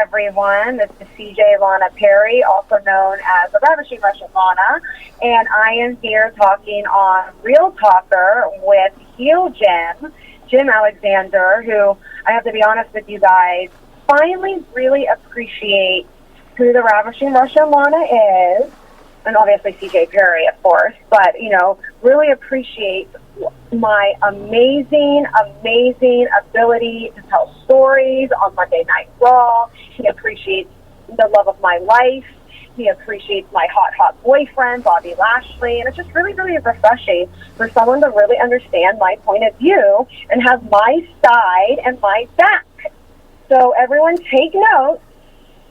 everyone. This is CJ Lana Perry, also known as the Ravishing Russian Lana, and I am here talking on Real Talker with heel Jim Alexander, who, I have to be honest with you guys, finally really appreciate who the Ravishing Russian Lana is, and obviously CJ Perry, of course, but, really appreciate my amazing ability to tell stories on Monday Night Raw. He appreciates the love of my life. He appreciates my hot boyfriend, Bobby Lashley. And it's just really, really refreshing for someone to really understand my point of view and have my side and my back. So everyone take notes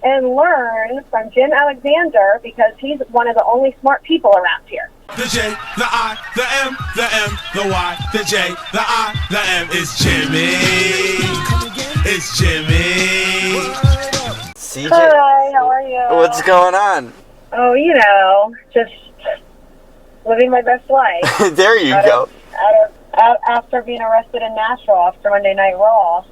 and learn from Jim Alexander, because he's one of the only smart people around here. The J, the I, the M, the M, the Y, the J, the I, the M is Jimmy. It's Jimmy. CJ. Hi, how are you? What's going on? Oh, just living my best life. There you go. After being arrested in Nashville after Monday Night Raw.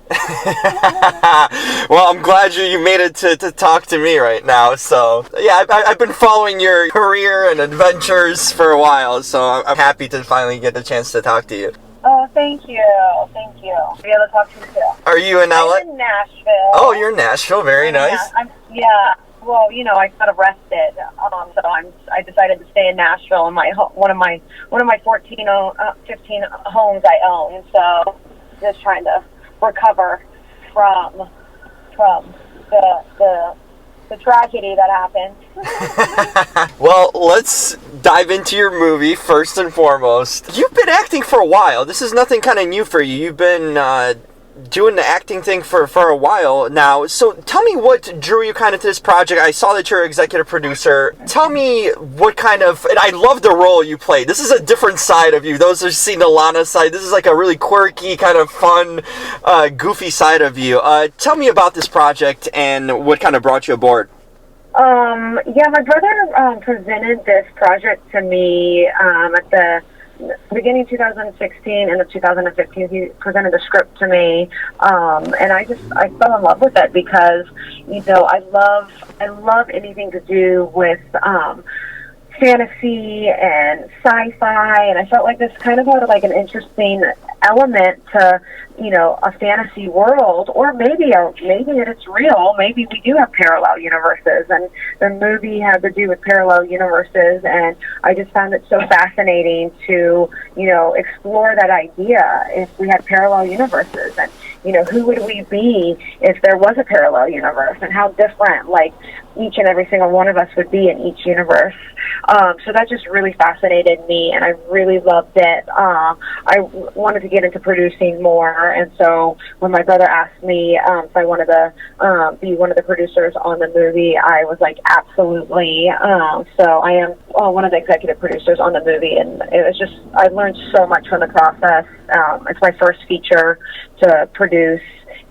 Well, I'm glad you made it to talk to me right now. So, yeah, I've been following your career and adventures for a while, so I'm happy to finally get the chance to talk to you. Oh, thank you. Be able to talk to you too. Are you in LA? I'm in Nashville. Oh, you're in Nashville. Very nice. Yeah. Well, I got arrested, so I decided to stay in Nashville in one of my 15 homes I own. So, just trying to recover from the tragedy that happened. Well, let's dive into your movie first and foremost. You've been acting for a while. This is nothing kind of new for you. You've been doing the acting thing for a while now. So tell me what drew you kind of to this project. I saw that you're executive producer. Tell me what kind of, and I love the role you played. This is a different side of you. Those who've seen the Lana side, this is like a really quirky, kind of fun, goofy side of you. Tell me about this project and what kind of brought you aboard. My brother presented this project to me at the beginning of 2016 and of 2015. He presented the script to me, and I fell in love with it because I love anything to do with fantasy and sci-fi, and I felt like this kind of had like an interesting element to a fantasy world, or maybe it's real. Maybe we do have parallel universes, and the movie had to do with parallel universes, and I just found it so fascinating to explore that idea. If we had parallel universes, and who would we be if there was a parallel universe, and how different like each and every single one of us would be in each universe. So that just really fascinated me, and I really loved it. I wanted to get into producing more, and so when my brother asked me if I wanted to be one of the producers on the movie, I was like, absolutely. So I am one of the executive producers on the movie, and it was just, I learned so much from the process. It's my first feature to produce,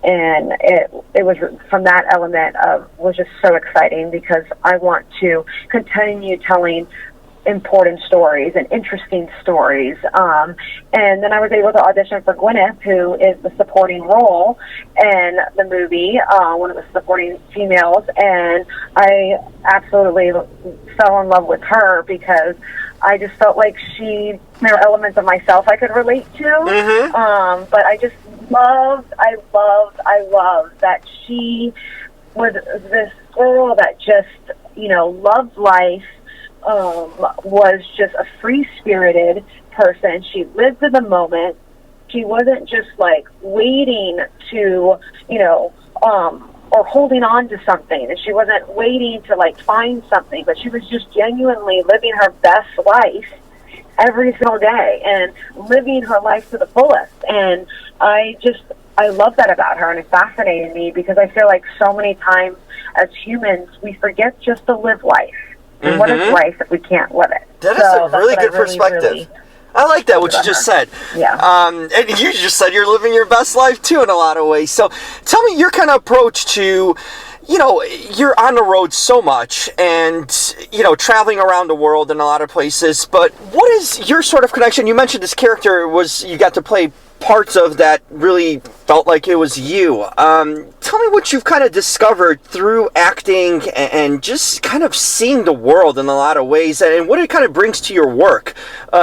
and it was from that element was just so exciting because I want to continue telling important stories and interesting stories. And then I was able to audition for Gwyneth, who is the supporting role in the movie, one of the supporting females, and I absolutely fell in love with her because I just felt like there were elements of myself I could relate to. Mm-hmm. But I just I loved that she was this girl that just, loved life, was just a free-spirited person. She lived in the moment. She wasn't just like waiting to, or holding on to something, and she wasn't waiting to like find something, but she was just genuinely living her best life every single day and living her life to the fullest. And I love that about her, and it fascinated me because I feel like so many times as humans we forget just to live life. And what is life if we can't live it? That is a really good perspective. I like that, what you just said. Yeah. And you just said you're living your best life, too, in a lot of ways. So tell me your kind of approach to, you're on the road so much and, traveling around the world in a lot of places. But what is your sort of connection? You mentioned this character you got to play parts of that really felt like it was you. Tell me what you've kind of discovered through acting and just kind of seeing the world in a lot of ways, and what it kind of brings to your work.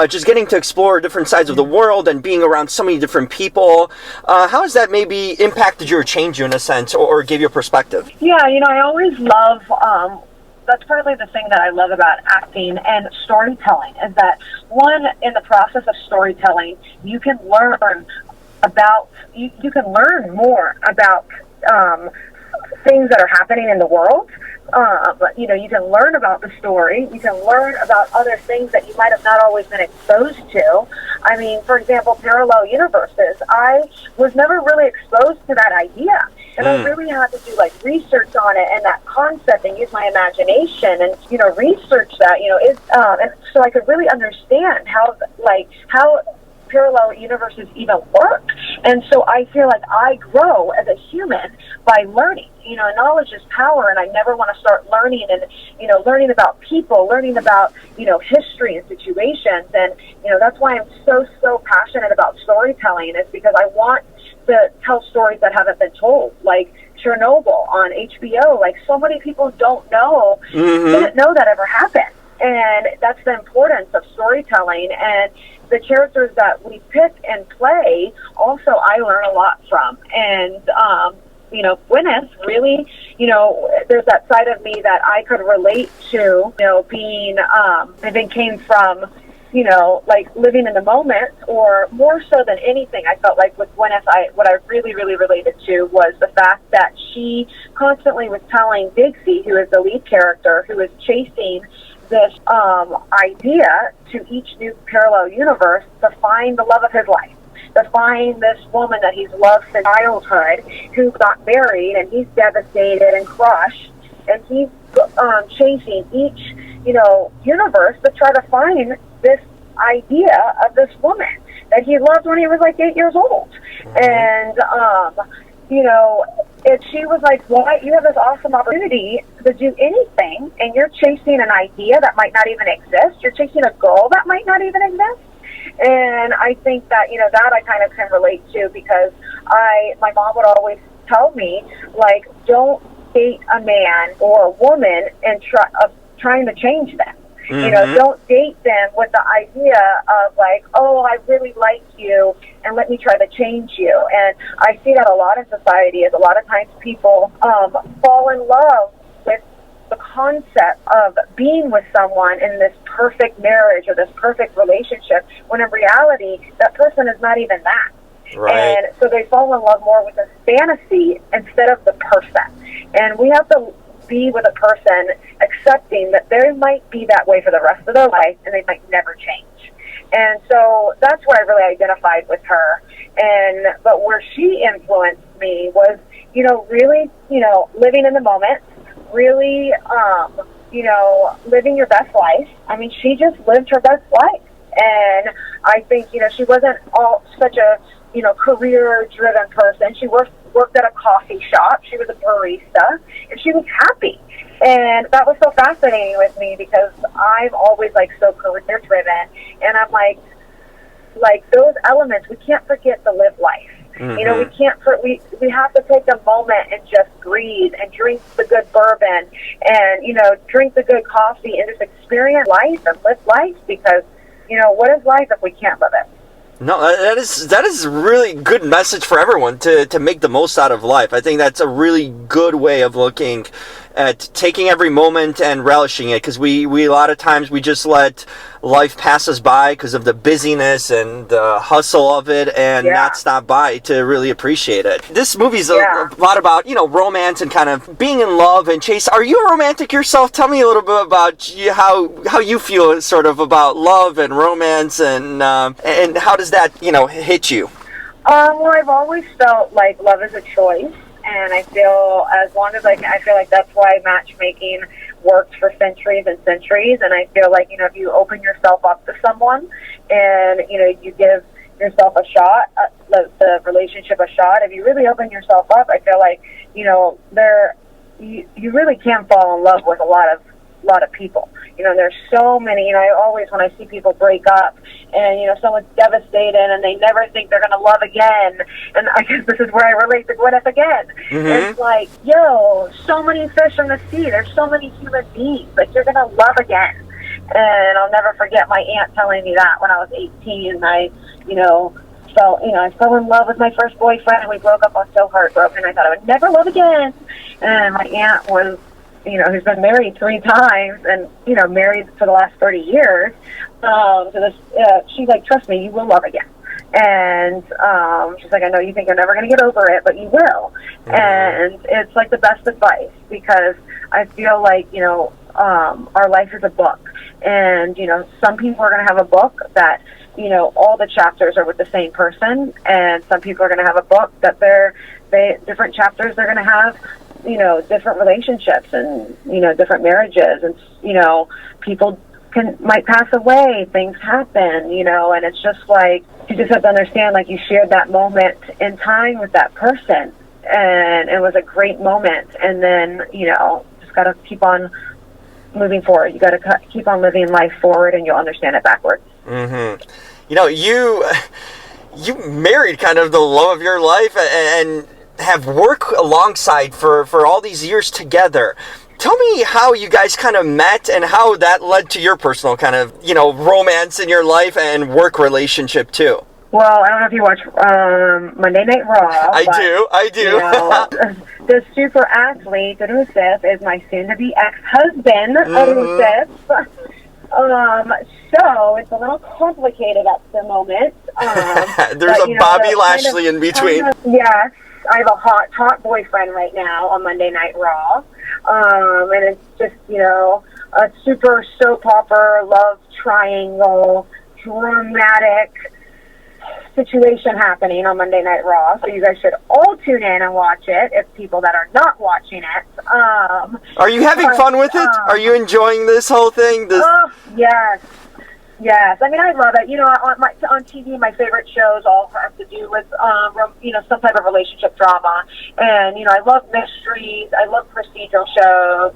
Just getting to explore different sides of the world and being around so many different people. How has that maybe impacted you or changed you in a sense, or gave you a perspective? Yeah, I always love, that's partly the thing that I love about acting and storytelling, is that, one, in the process of storytelling, you can learn about, you can learn more about things that are happening in the world. You can learn about the story. You can learn about other things that you might have not always been exposed to. I mean, for example, parallel universes. I was never really exposed to that idea. And I really had to do research on it and that concept and use my imagination and, research that, and so I could really understand how parallel universes even work. And so I feel like I grow as a human by learning. Knowledge is power, and I never want to start learning and, learning about people, learning about, history and situations. And, that's why I'm so passionate about storytelling, is because I want to tell stories that haven't been told, like Chernobyl on HBO. Like, so many people didn't know that ever happened. And that's the importance of storytelling. And the characters that we pick and play, also I learn a lot from. And, Gwyneth, really, there's that side of me that I could relate to, being, I think came from, living in the moment, or more so than anything, I felt like with Gwyneth, what I really related to was the fact that she constantly was telling Dixie, who is the lead character, who is chasing this idea to each new parallel universe to find the love of his life, to find this woman that he's loved since childhood, who got married, and he's devastated and crushed, and he's chasing each, universe to try to find this idea of this woman that he loved when he was 8 years old. And, if she was like, "What? You have this awesome opportunity to do anything, and you're chasing an idea that might not even exist. You're chasing a goal that might not even exist." And I think that, that I kind of can relate to, because my mom would always tell me, don't date a man or a woman and trying to change them. Don't date them with the idea of "Oh, I really like you, and let me try to change you." And I see that a lot in society, is a lot of times people fall in love with the concept of being with someone in this perfect marriage or this perfect relationship, when in reality, that person is not even that. Right. And so they fall in love more with the fantasy instead of the person. And we have to be with a person accepting that they might be that way for the rest of their life, and they might never change. And so that's where I really identified with her. But where she influenced me was, really, living in the moment, really, living your best life. I mean, she just lived her best life. And I think, she wasn't such a, career-driven person. She worked at a coffee shop. She was a barista, and she was happy. And that was so fascinating with me, because I'm always so career-driven. And I'm like those elements, we can't forget to live life. We can't. We have to take a moment and just breathe and drink the good bourbon and drink the good coffee and just experience life and live life, because what is life if we can't live it? No, that is a really good message for everyone to make the most out of life. I think that's a really good way of looking at taking every moment and relishing it, because we a lot of times we just let life pass us by because of the busyness and the hustle of it, and not stop by to really appreciate it. This movie's a lot about, romance and kind of being in love and chase. Are you a romantic yourself? Tell me a little bit about how you feel sort of about love and romance, and how does that, hit you? Well, I've always felt like love is a choice. And I feel, as long as I feel like that's why matchmaking worked for centuries and centuries. And I feel like, if you open yourself up to someone and, you give yourself a shot, the relationship a shot, if you really open yourself up, I feel like, you really can fall in love with a lot of lot of people. You know, there's so many, you know, I always, when I see people break up and, you know, someone's devastated and they never think they're going to love again, and I guess this is where I relate to Gwyneth again. It's like, yo, so many fish in the sea. There's so many human beings. Like, you're going to love again. And I'll never forget my aunt telling me that when I was 18, and I fell in love with my first boyfriend, and we broke up. I was so heartbroken. I thought I would never love again. And my aunt was, you know, who's been married 3 times and, you know, married for the last 30 years. She's like, trust me, you will love again. And she's like, I know you think you're never going to get over it, but you will. And it's like the best advice, because I feel like, you know, our life is a book. And, you know, some people are going to have a book that, you know, all the chapters are with the same person, and some people are going to have a book that different chapters they're going to have, you know, different relationships and, you know, different marriages, and, you know, people might pass away, things happen, you know, and it's just like, you just have to understand, like, you shared that moment in time with that person, and it was a great moment, and then, you know, just got to keep on moving forward. You got to keep on living life forward, and you'll understand it backwards. You know, you married kind of the love of your life and have worked alongside for all these years together. Tell me how you guys kind of met and how that led to your personal kind of, you know, romance in your life and work relationship too. Well, I don't know if you watch Monday Night Raw. I do. You know, the super athlete, Rusev, is my soon-to-be ex-husband, Rusev. So it's a little complicated at the moment. There's a Bobby Lashley in between. Yes. I have a hot boyfriend right now on Monday Night Raw. And it's just, you know, a super soap opera, love triangle, dramatic situation happening on Monday Night Raw. So you guys should all tune in and watch it, if people that are not watching it. Are you having fun with it? Are you enjoying this whole thing? Yes. Yes, I mean, I love it. You know, on TV, my favorite shows all have to do with, you know, some type of relationship drama. And, you know, I love mysteries. I love procedural shows.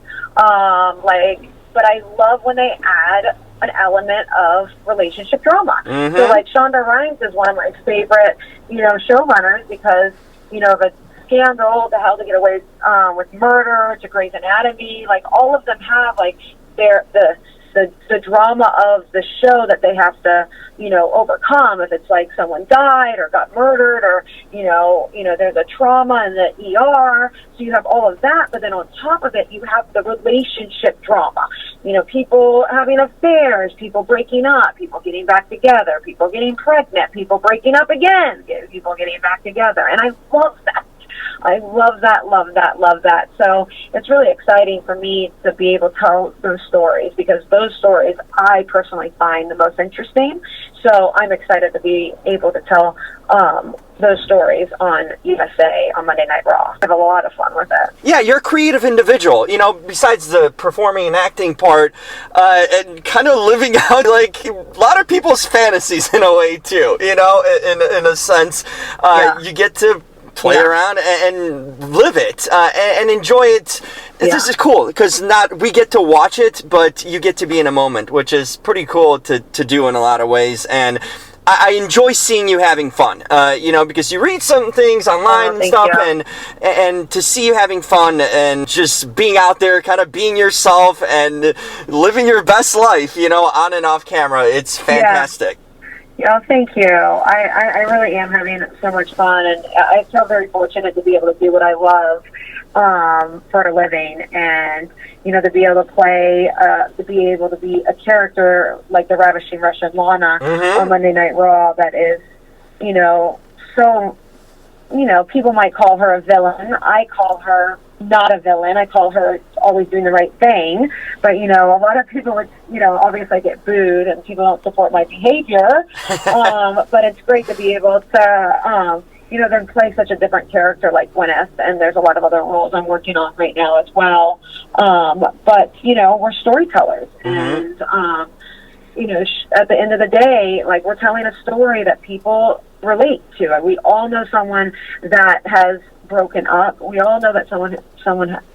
But I love when they add an element of relationship drama. So, like, Shonda Rhimes is one of my favorite, you know, showrunners, because, you know, the Scandal, to How to Get Away with Murder, to Grey's Anatomy, like, all of them have, like, the drama of the show that they have to, you know, overcome. If it's like someone died or got murdered, or, you know, there's a trauma in the ER. So you have all of that, but then on top of it, you have the relationship drama. You know, people having affairs, people breaking up, people getting back together, people getting pregnant, people breaking up again, people getting back together. And I love that. I love that. So it's really exciting for me to be able to tell those stories, because those stories I personally find the most interesting. So I'm excited to be able to tell those stories on USA on Monday Night Raw. I have a lot of fun with it. Yeah, you're a creative individual, you know, besides the performing and acting part, and kind of living out, like, a lot of people's fantasies in a way, too, you know, in a sense. You get to play around and live it and enjoy it. This is cool, because we get to watch it, but you get to be in a moment, which is pretty cool to do in a lot of ways. And I enjoy seeing you having fun, you know, because you read some things online and stuff, and to see you having fun and just being out there, kind of being yourself and living your best life, you know, on and off camera. It's fantastic. Yeah, thank you. I really am having so much fun, and I feel very fortunate to be able to do what I love for a living, and, you know, to be able to play, to be able to be a character like the ravishing Russian Lana on Monday Night Raw. That is, you know, so, you know, people might call her a villain. I call her not a villain. I call her always doing the right thing. But, you know, a lot of people would, you know, obviously I get booed and people don't support my behavior. But it's great to be able to, you know, then play such a different character like Gwyneth. And there's a lot of other roles I'm working on right now as well. But, you know, we're storytellers. And, you know, at the end of the day, like, we're telling a story that people relate to. We all know someone that has broken up. We all know that someone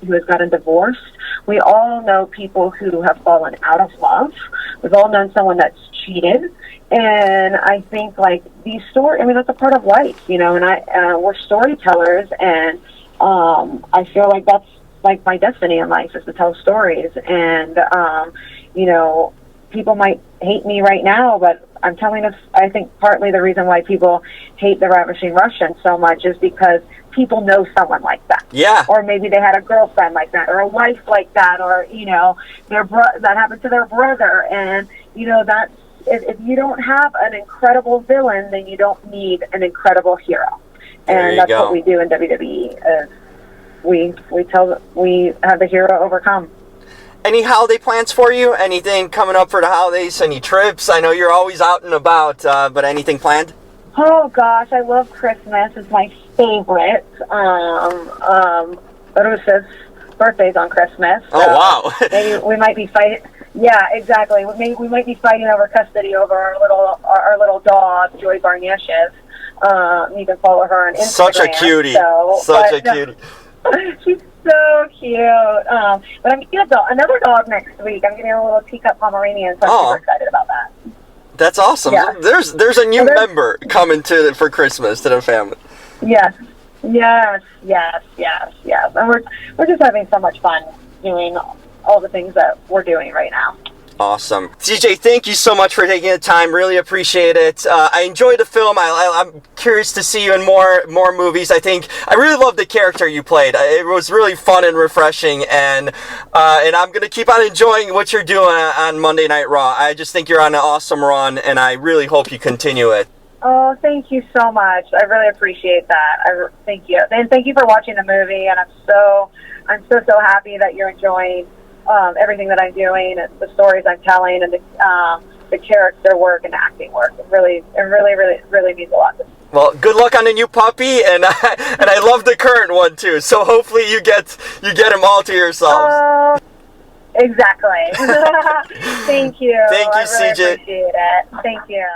who has gotten divorced. We all know people who have fallen out of love. We've all known someone that's cheated. And I think, like, these stories, I mean, that's a part of life, you know, and we're storytellers, and I feel like that's, like, my destiny in life is to tell stories. And, you know, people might hate me right now, but I'm telling us, I think partly the reason why people hate the Ravishing Russian so much is because people know someone like that. Yeah. Or maybe they had a girlfriend like that, or a wife like that, or, you know, that happened to their brother. And, you know, that's, if you don't have an incredible villain, then you don't need an incredible hero. And that's what we do in WWE. Is we have the hero overcome. Any holiday plans for you? Anything coming up for the holidays? Any trips? I know you're always out and about, but anything planned? Oh gosh, I love Christmas. It's my favorite. Rusev's birthday's on Christmas. So oh wow! maybe we might be fighting. Yeah, exactly. We might be fighting over custody over our little dog, Joy Barnash's. You can follow her on Instagram. Such a cutie. Such a cutie. She's so cute. But I'm getting another dog next week. I'm getting a little teacup Pomeranian, so I'm super excited about that. That's awesome. Yeah. There's a new member coming for Christmas to the family. Yes. And we're just having so much fun doing all the things that we're doing right now. Awesome. CJ, thank you so much for taking the time. Really appreciate it. I enjoyed the film. I'm curious to see you in more movies. I really loved the character you played. It was really fun and refreshing, and I'm going to keep on enjoying what you're doing on Monday Night Raw. I just think you're on an awesome run, and I really hope you continue it. Oh, thank you so much. I really appreciate that. Thank you. And thank you for watching the movie, and I'm so happy that you're enjoying everything that I'm doing, and the stories I'm telling, and the character work and acting work. It really means a lot to me. Well, good luck on the new puppy, and I love the current one too. So hopefully you get them all to yourselves. Exactly. Thank you. Thank you, CJ. I really appreciate it. Thank you.